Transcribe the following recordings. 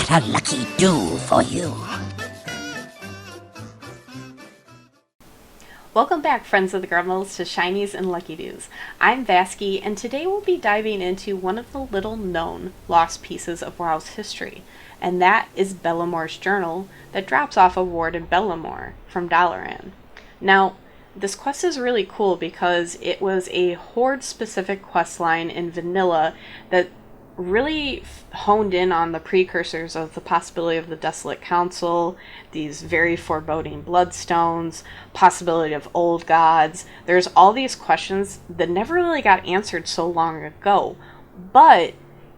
What a lucky do for you. Welcome back, friends of the Gremlins, to Shinies and Luckydos. I'm Vaski, and today we'll be diving into one of the little-known lost pieces of WoW's history, and that is Belamoore's journal that drops off of Warden Belamoore from Dalaran. Now, this quest is really cool because it was a horde-specific questline in vanilla that really honed in on the precursors of the possibility of the Desolate Council, these very foreboding bloodstones, possibility of old gods. There's all these questions that never really got answered so long ago. But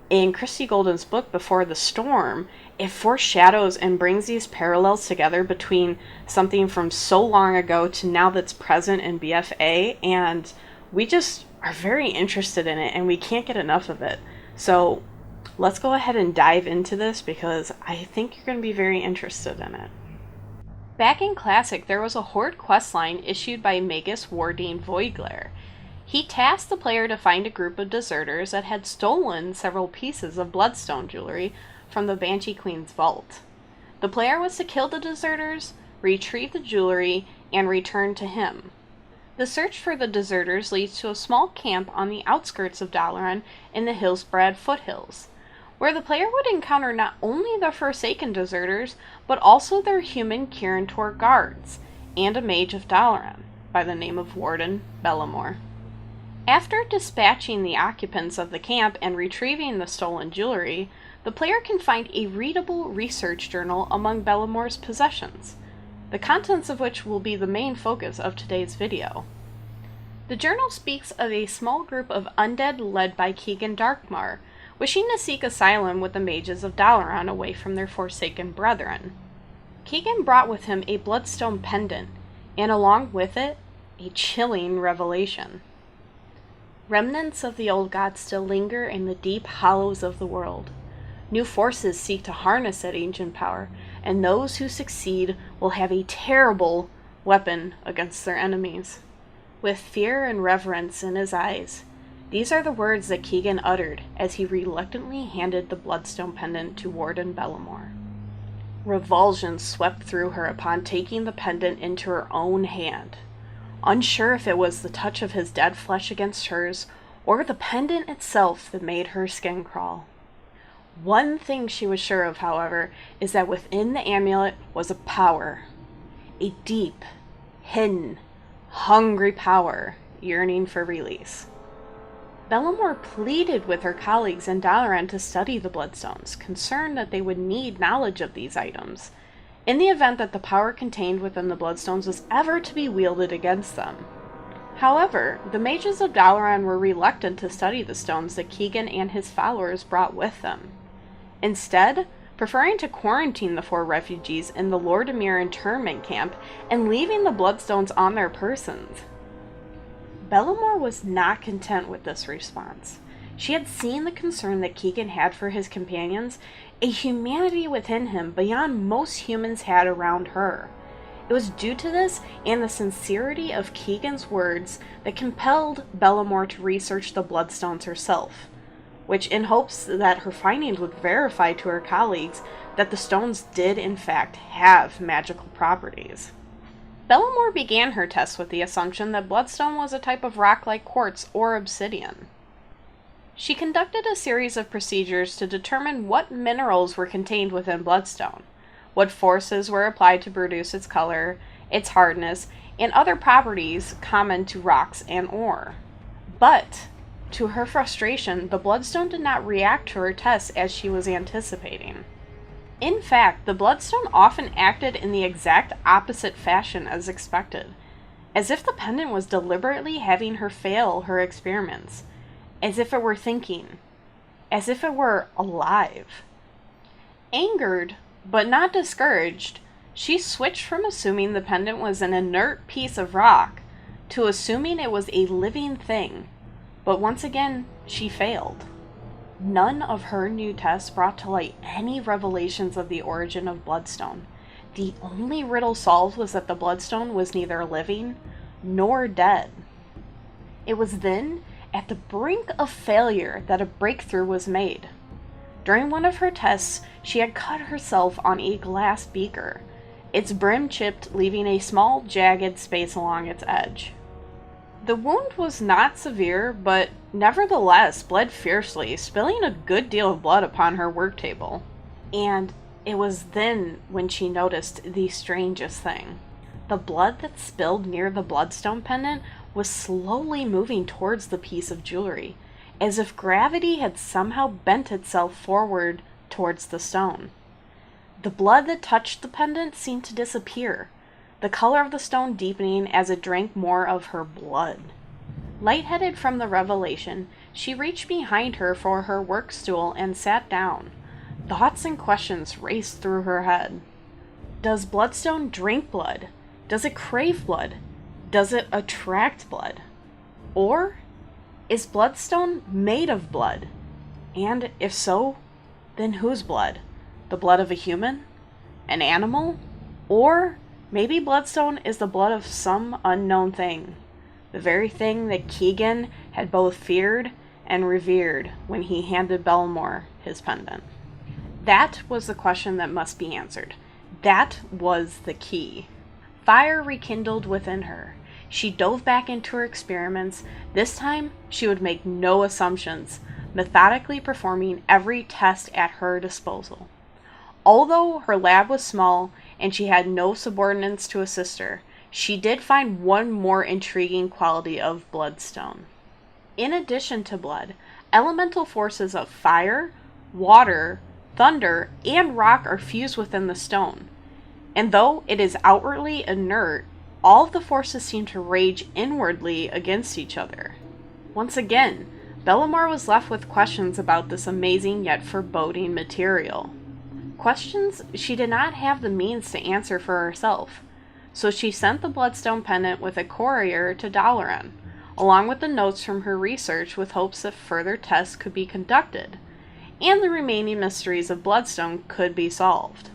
in Christie Golden's book, Before the Storm, it foreshadows and brings these parallels together between something from so long ago to now that's present in BFA, and we just are very interested in it and we can't get enough of it. So let's go ahead and dive into this because I think you're going to be very interested in it. Back in Classic, there was a Horde questline issued by Magus Warden Voidglare. He tasked the player to find a group of deserters that had stolen several pieces of bloodstone jewelry from the Banshee Queen's vault. The player was to kill the deserters, retrieve the jewelry, and return to him. The search for the deserters leads to a small camp on the outskirts of Dalaran in the Hillsbrad foothills, where the player would encounter not only the Forsaken deserters, but also their human Kirintor guards, and a mage of Dalaran, by the name of Warden Belamoore. After dispatching the occupants of the camp and retrieving the stolen jewelry, the player can find a readable research journal among Belamoore's possessions, the contents of which will be the main focus of today's video. The journal speaks of a small group of undead led by Keegan Darkmar, wishing to seek asylum with the mages of Dalaran away from their Forsaken brethren. Keegan brought with him a bloodstone pendant, and along with it, a chilling revelation. Remnants of the old gods still linger in the deep hollows of the world. New forces seek to harness that ancient power, and those who succeed will have a terrible weapon against their enemies. With fear and reverence in his eyes, these are the words that Keegan uttered as he reluctantly handed the bloodstone pendant to Warden Belamoore. Revulsion swept through her upon taking the pendant into her own hand. Unsure if it was the touch of his dead flesh against hers, or the pendant itself that made her skin crawl. One thing she was sure of, however, is that within the amulet was a power. A deep, hidden, hungry power yearning for release. Belamoore pleaded with her colleagues in Dalaran to study the Bloodstones, concerned that they would need knowledge of these items, in the event that the power contained within the Bloodstones was ever to be wielded against them. However, the mages of Dalaran were reluctant to study the stones that Keegan and his followers brought with them, instead preferring to quarantine the four refugees in the Lord Emir internment camp and leaving the Bloodstones on their persons. Belamoore was not content with this response. She had seen the concern that Keegan had for his companions, a humanity within him beyond most humans had around her. It was due to this and the sincerity of Keegan's words that compelled Belamoore to research the Bloodstones herself, which in hopes that her findings would verify to her colleagues that the stones did in fact have magical properties. Belamoore began her tests with the assumption that bloodstone was a type of rock-like quartz or obsidian. She conducted a series of procedures to determine what minerals were contained within bloodstone, what forces were applied to produce its color, its hardness, and other properties common to rocks and ore. But, to her frustration, the bloodstone did not react to her tests as she was anticipating. In fact, the bloodstone often acted in the exact opposite fashion as expected, as if the pendant was deliberately having her fail her experiments, as if it were thinking, as if it were alive. Angered, but not discouraged, she switched from assuming the pendant was an inert piece of rock to assuming it was a living thing. But once again, she failed. None of her new tests brought to light any revelations of the origin of bloodstone. The only riddle solved was that the bloodstone was neither living nor dead. It was then, at the brink of failure, that a breakthrough was made. During one of her tests, she had cut herself on a glass beaker, its brim chipped, leaving a small, jagged space along its edge. The wound was not severe, but nevertheless bled fiercely, spilling a good deal of blood upon her work table. And it was then when she noticed the strangest thing. The blood that spilled near the bloodstone pendant was slowly moving towards the piece of jewelry, as if gravity had somehow bent itself forward towards the stone. The blood that touched the pendant seemed to disappear, the color of the stone deepening as it drank more of her blood. Lightheaded from the revelation, she reached behind her for her work stool and sat down. Thoughts and questions raced through her head. Does bloodstone drink blood? Does it crave blood? Does it attract blood? Or is bloodstone made of blood? And if so, then whose blood? The blood of a human? An animal? Or maybe bloodstone is the blood of some unknown thing. The very thing that Keegan had both feared and revered when he handed Belamoore his pendant. That was the question that must be answered. That was the key. Fire rekindled within her. She dove back into her experiments. This time, she would make no assumptions, methodically performing every test at her disposal. Although her lab was small and she had no subordinates to assist her, she did find one more intriguing quality of bloodstone. In addition to blood, elemental forces of fire, water, thunder, and rock are fused within the stone. And though it is outwardly inert, all of the forces seem to rage inwardly against each other. Once again, Belamoore was left with questions about this amazing yet foreboding material. Questions she did not have the means to answer for herself, so she sent the bloodstone pendant with a courier to Dalaran, along with the notes from her research with hopes that further tests could be conducted, and the remaining mysteries of bloodstone could be solved.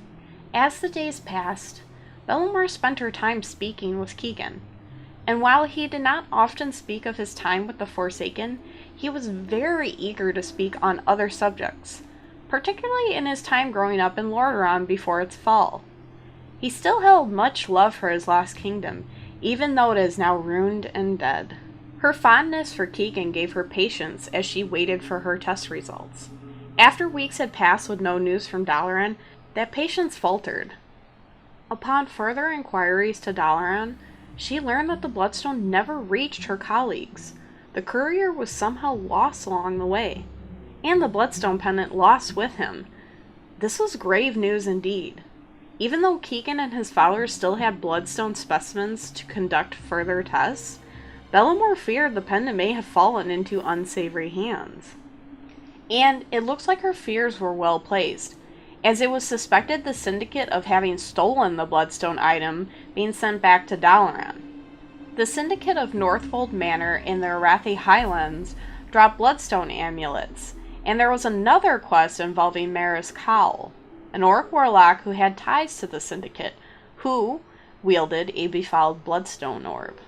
As the days passed, Belamoore spent her time speaking with Keegan, and while he did not often speak of his time with the Forsaken, he was very eager to speak on other subjects, particularly in his time growing up in Lordaeron before its fall. He still held much love for his lost kingdom, even though it is now ruined and dead. Her fondness for Keegan gave her patience as she waited for her test results. After weeks had passed with no news from Dalaran, that patience faltered. Upon further inquiries to Dalaran, she learned that the bloodstone never reached her colleagues. The courier was somehow lost along the way, and the bloodstone pendant lost with him. This was grave news indeed. Even though Keegan and his followers still had bloodstone specimens to conduct further tests, Belamoore feared the pendant may have fallen into unsavory hands. And it looks like her fears were well placed, as it was suspected the Syndicate of having stolen the bloodstone item being sent back to Dalaran. The Syndicate of Northfold Manor in the Arathi Highlands dropped bloodstone amulets, and there was another quest involving Maris Cowell, an orc warlock who had ties to the Syndicate, who wielded a befouled bloodstone orb.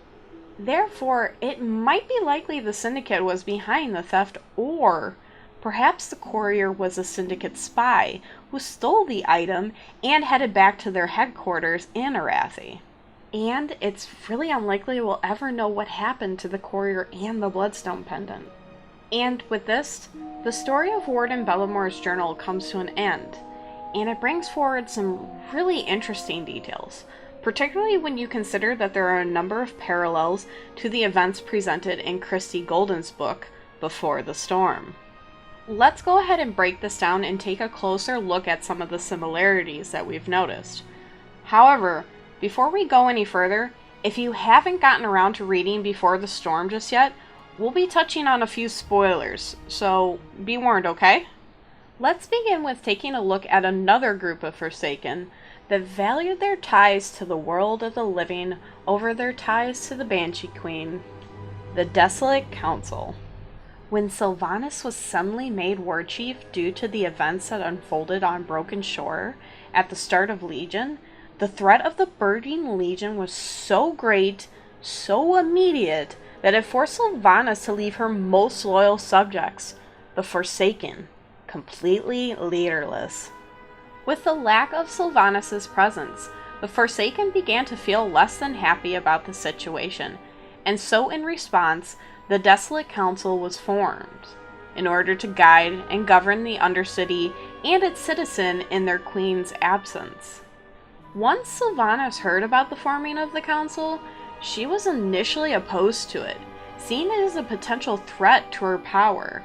Therefore, it might be likely the Syndicate was behind the theft, or perhaps the courier was a Syndicate spy who stole the item and headed back to their headquarters in Arathi. And it's really unlikely we'll ever know what happened to the courier and the bloodstone pendant. And with this, the story of Warden Belamoore's journal comes to an end, and it brings forward some really interesting details, particularly when you consider that there are a number of parallels to the events presented in Christie Golden's book, Before the Storm. Let's go ahead and break this down and take a closer look at some of the similarities that we've noticed. However, before we go any further, if you haven't gotten around to reading Before the Storm just yet, we'll be touching on a few spoilers, so be warned, okay? Let's begin with taking a look at another group of Forsaken that valued their ties to the world of the living over their ties to the Banshee Queen, the Desolate Council. When Sylvanas was suddenly made war chief due to the events that unfolded on Broken Shore at the start of Legion, the threat of the Burning Legion was so great, so immediate, that it forced Sylvanas to leave her most loyal subjects, the Forsaken, completely leaderless. With the lack of Sylvanas' presence, the Forsaken began to feel less than happy about the situation, and so in response, the Desolate Council was formed in order to guide and govern the Undercity and its citizen in their queen's absence. Once Sylvanas heard about the forming of the council, she was initially opposed to it, seeing it as a potential threat to her power.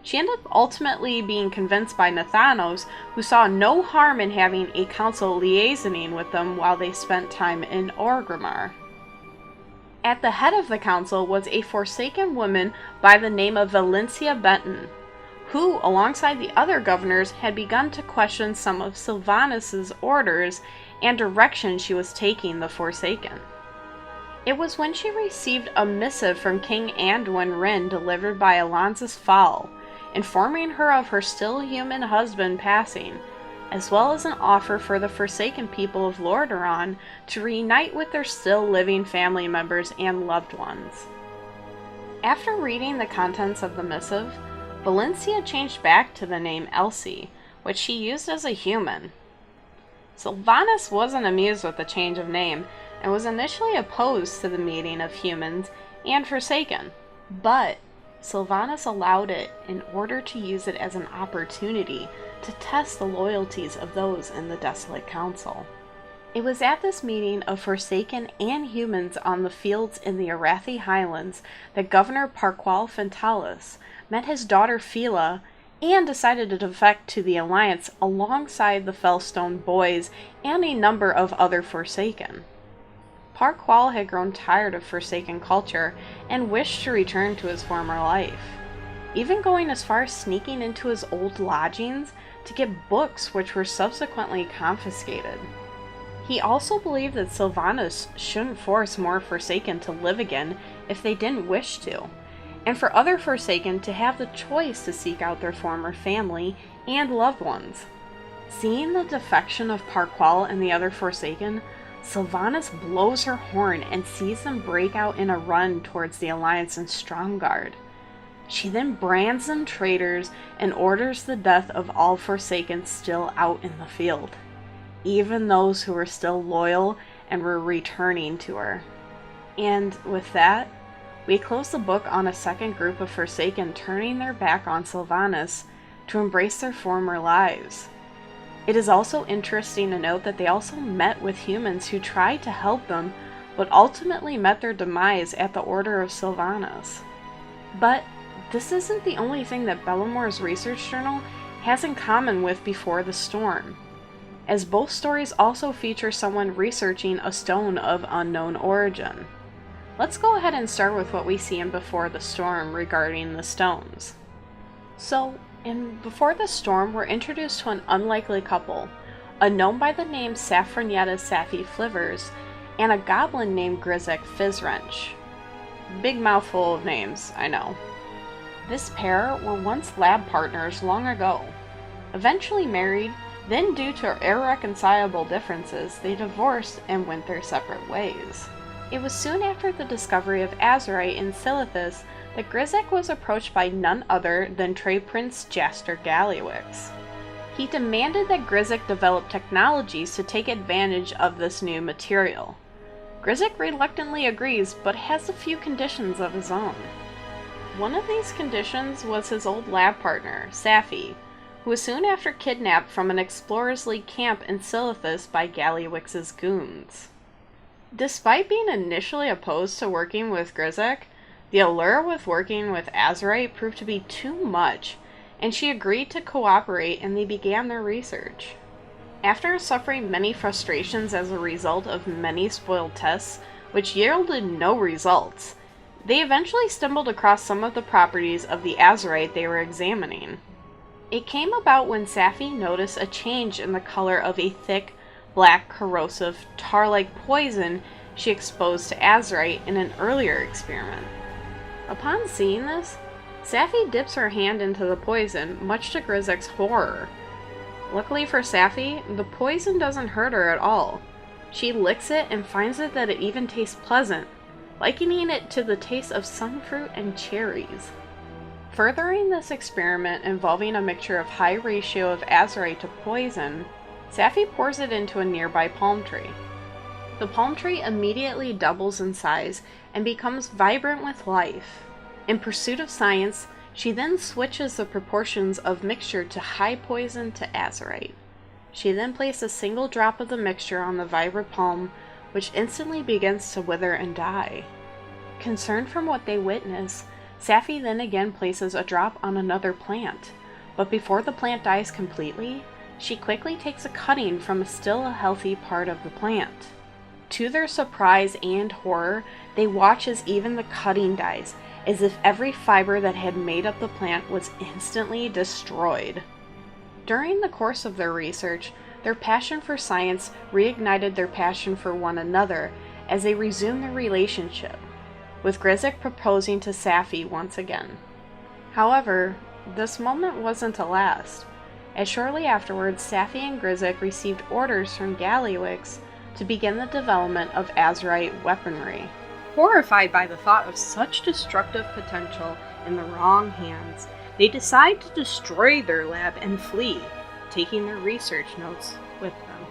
She ended up ultimately being convinced by Nathanos, who saw no harm in having a council liaisoning with them while they spent time in Orgrimmar. At the head of the council was a Forsaken woman by the name of Valencia Benton, who, alongside the other governors, had begun to question some of Sylvanas' orders and direction she was taking the Forsaken. It was when she received a missive from King Anduin Wrynn delivered by Alonzus Fall, informing her of her still human husband passing, as well as an offer for the Forsaken people of Lordaeron to reunite with their still living family members and loved ones. After reading the contents of the missive, Valencia changed back to the name Elsie, which she used as a human. Sylvanas wasn't amused with the change of name, and was initially opposed to the meeting of humans and Forsaken, but Sylvanas allowed it in order to use it as an opportunity to test the loyalties of those in the Desolate Council. It was at this meeting of Forsaken and humans on the fields in the Arathi Highlands that Governor Parqual Fentalis met his daughter Fila and decided to defect to the Alliance alongside the Fellstone Boys and a number of other Forsaken. Parqual had grown tired of Forsaken culture and wished to return to his former life, even going as far as sneaking into his old lodgings to get books which were subsequently confiscated. He also believed that Sylvanas shouldn't force more Forsaken to live again if they didn't wish to, and for other Forsaken to have the choice to seek out their former family and loved ones. Seeing the defection of Parqual and the other Forsaken, Sylvanas blows her horn and sees them break out in a run towards the Alliance in Stromgarde. She then brands them traitors and orders the death of all Forsaken still out in the field, even those who were still loyal and were returning to her. And with that, we close the book on a second group of Forsaken turning their back on Sylvanas to embrace their former lives. It is also interesting to note that they also met with humans who tried to help them, but ultimately met their demise at the order of Sylvanas. But this isn't the only thing that Belamoore's research journal has in common with Before the Storm, as both stories also feature someone researching a stone of unknown origin. Let's go ahead and start with what we see in Before the Storm regarding the stones. So, in Before the Storm, we're introduced to an unlikely couple, a gnome by the name Saffronetta Safi Flivers, and a goblin named Grizek Fizzwrench. Big mouthful of names, I know. This pair were once lab partners long ago. Eventually married, then due to irreconcilable differences, they divorced and went their separate ways. It was soon after the discovery of Azurite in Silithus that Grizek was approached by none other than Trey Prince Jaster Gallywix. He demanded that Grizek develop technologies to take advantage of this new material. Grizek reluctantly agrees, but has a few conditions of his own. One of these conditions was his old lab partner, Safi, who was soon after kidnapped from an Explorers League camp in Silithus by Gallywix's goons. Despite being initially opposed to working with Grizek, the allure with working with Azurite proved to be too much, and she agreed to cooperate and they began their research. After suffering many frustrations as a result of many spoiled tests, which yielded no results, they eventually stumbled across some of the properties of the Azurite they were examining. It came about when Safi noticed a change in the color of a thick, black, corrosive, tar-like poison she exposed to Azurite in an earlier experiment. Upon seeing this, Safi dips her hand into the poison, much to Grizek's horror. Luckily for Safi, the poison doesn't hurt her at all. She licks it and finds that it even tastes pleasant, likening it to the taste of sunfruit and cherries. Furthering this experiment involving a mixture of high ratio of azurite to poison, Safi pours it into a nearby palm tree. The palm tree immediately doubles in size and becomes vibrant with life. In pursuit of science, she then switches the proportions of mixture to high poison to azurite. She then placed a single drop of the mixture on the vibrant palm, which instantly begins to wither and die. Concerned from what they witness, Safi then again places a drop on another plant, but before the plant dies completely, she quickly takes a cutting from a still healthy part of the plant. To their surprise and horror, they watch as even the cutting dies, as if every fiber that had made up the plant was instantly destroyed. During the course of their research, their passion for science reignited their passion for one another as they resumed their relationship, with Grizzek proposing to Safi once again. However, this moment wasn't to last, as shortly afterwards Safi and Grizzek received orders from Gallywix to begin the development of azurite weaponry. Horrified by the thought of such destructive potential in the wrong hands, they decide to destroy their lab and flee, taking their research notes with them.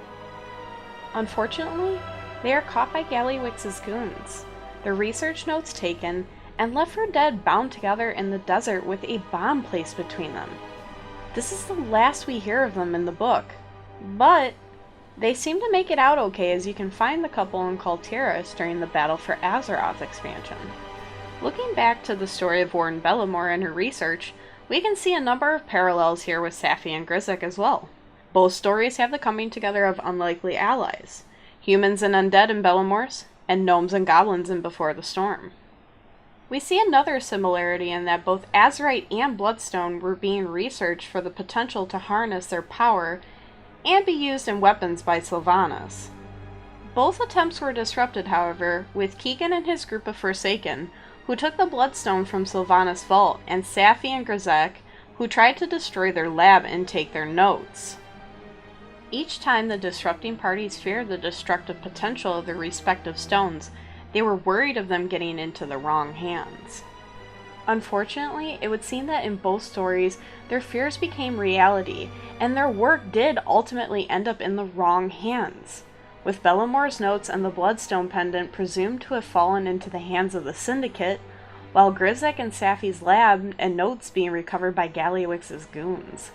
Unfortunately, they are caught by Gallywix's goons, their research notes taken, and left for dead bound together in the desert with a bomb placed between them. This is the last we hear of them in the book, but they seem to make it out okay, as you can find the couple in Kul Tiras during the Battle for Azeroth expansion. Looking back to the story of Warden Belamoore and her research, we can see a number of parallels here with Safi and Grizzek as well. Both stories have the coming together of unlikely allies, humans and undead in Belamoore's, and gnomes and goblins in Before the Storm. We see another similarity in that both azurite and bloodstone were being researched for the potential to harness their power and be used in weapons by Sylvanas. Both attempts were disrupted, however, with Keegan and his group of Forsaken, who took the bloodstone from Sylvanas' vault, and Safi and Grizzek, who tried to destroy their lab and take their notes. Each time the disrupting parties feared the destructive potential of their respective stones, they were worried of them getting into the wrong hands. Unfortunately, it would seem that in both stories, their fears became reality, and their work did ultimately end up in the wrong hands, with Belamoore's notes and the Bloodstone pendant presumed to have fallen into the hands of the Syndicate, while Grizzek and Safi's lab and notes being recovered by Gallywix's goons.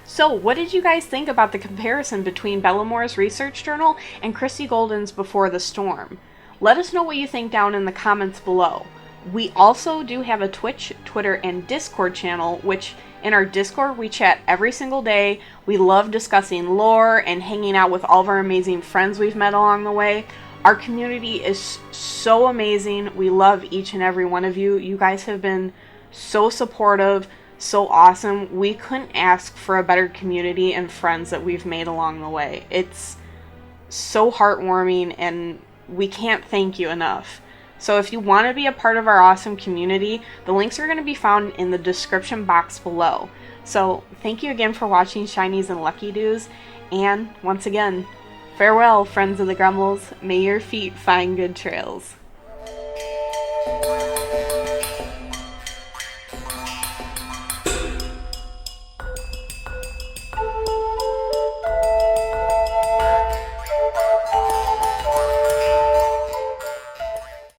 So, what did you guys think about the comparison between Belamoore's research journal and Christie Golden's Before the Storm? Let us know what you think down in the comments below. We also do have a Twitch, Twitter, and Discord channel, which in our Discord we chat every single day. We love discussing lore and hanging out with all of our amazing friends we've met along the way. Our community is so amazing. We love each and every one of you. You guys have been so supportive, so awesome. We couldn't ask for a better community and friends that we've made along the way. It's so heartwarming, and we can't thank you enough. So if you want to be a part of our awesome community, the links are going to be found in the description box below. So thank you again for watching Shinies and Luckydos, and once again, farewell, friends of the Grumbles. May your feet find good trails.